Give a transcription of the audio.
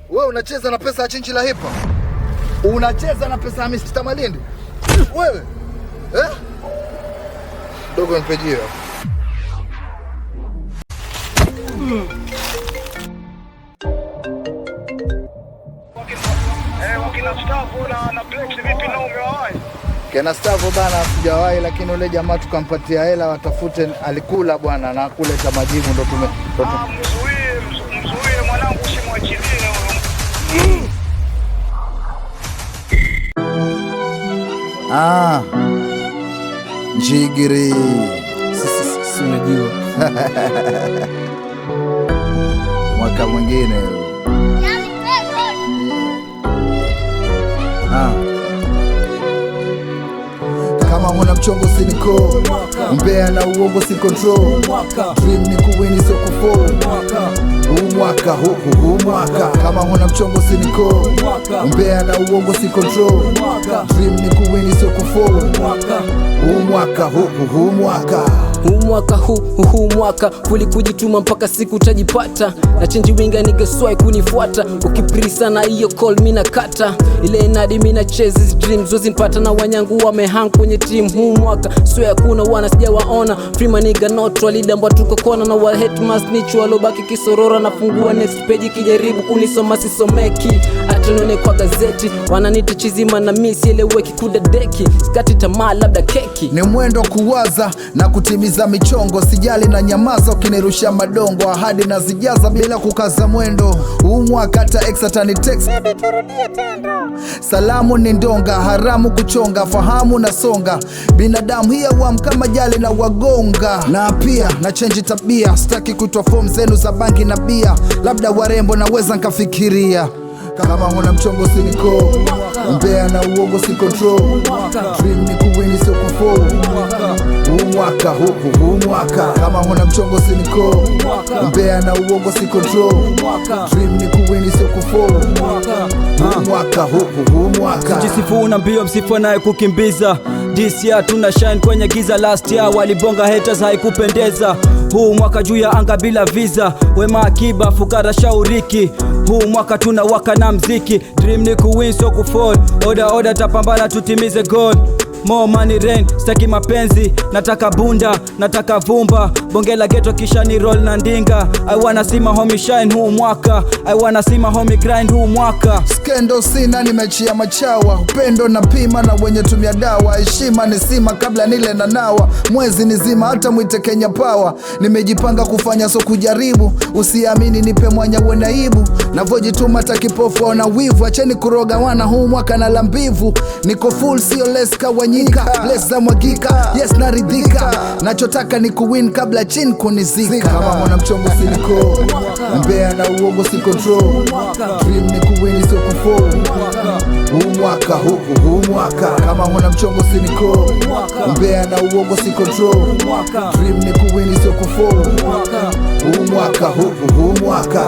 Wewe unacheza na pesa ya Chinchi la Hipa? Unacheza na pesa ya Mr. Malindi? Wewe? Dogo nipejio. Wakina Stavo na Plex vipi na umewahi? Kena Stavo bana sijawahi, lakini ule jamaa tukampatia hela watafute alikula bwana na kuleta majibu ndo Mzuie mwanangu usimwachilie huyo. Jigiri. Sisi unajua. Mwaka mwingine. Kama huna mchongo siniko, mbea na uongo si control. Dream ni kuwini so kufo. Huu mwaka. Kama huna mchongo siniko, mbea na uongo si control. Dream ni kuwini so kufo. Huu mwaka fuli kujituma mpaka siku utajipata. Na chenji winga nigeswai kunifuata. Ukipirisa na iyo call mina kata. Ile inadi mina chase hizi dreams zozimpata na wanyangu wamehang kwenye team. Huu mwaka swear kuna wana sijawaona. Prima nigga not walida mbwa tuko kona. Na wa hate mass nichu walobaki kisorora. Nafungua next page kijaribu kunisoma sisomeki. Atanone kwa gazeti wananita chizima na misi eleweki kudadeki. Sikati tamaa labda keki. Ni mwendo kuwaza na kutimiza michongo. Sijali na nyamaza ukinirusha madongo. Ahadi na zijaza bila kukaza mwendo. Huu mwaka hata ex atani text. Salamu ni ndonga, haramu kuchonga. Fahamu na songa, binadamu hiya kama jali na wagonga. Na pia na change tabia, staki kutwa form zenu za bangi na bia. Labda warembo naweza nkafikiria. Kama huna mchongo siniko, mbea na uongo si control. Dream ni kuwini so kufo. Huu mwaka. Kama huna mchongo siniko, mbea na uongo si control. Dream ni kuwini so kufo. Huu mwaka. Sijisifu na mbio msifu naye kukimbiza. This year tuna shine kwenye giza. Last year walibonga haters haikupendeza. Huu mwaka juu ya anga bila visa. Wema akiba fukara shauriki. Huu mwaka tunawaka na mziki. Dream ni kuwin so kufall. Oda tapambana tutimize goal. More money rain, staki mapenzi. Nataka bunda, nataka vumba. Bongela ghetto kisha ni roll na ndinga. I wanna see my homie shine huu mwaka. I wanna see my homie grind huu mwaka. Skendo sina nimechia machawa. Upendo na pima na wenye tumia dawa. Heshima ni sima kabla nile na nawa. Mwezi nizima hata mwite Kenya Power. Nimejipanga kufanya so kujaribu. Usiamini nipe mwanya wenaibu. Navojituma takipofu na wivu. Acheni kuroga wana huu mwaka na lambivu. Niko full sio less kawanyika. Bless za mwagika, yes naridhika. Nachotaka ni kuwin kabla chin kunizika. Kama mwana mchongo siniko, mbea na uongo si control. Dream ni kuwini so kufo. Huu mwaka. Kama mwana mchongo siniko, mbea na uongo si control. Dream ni kuwini so kufo. Huu mwaka.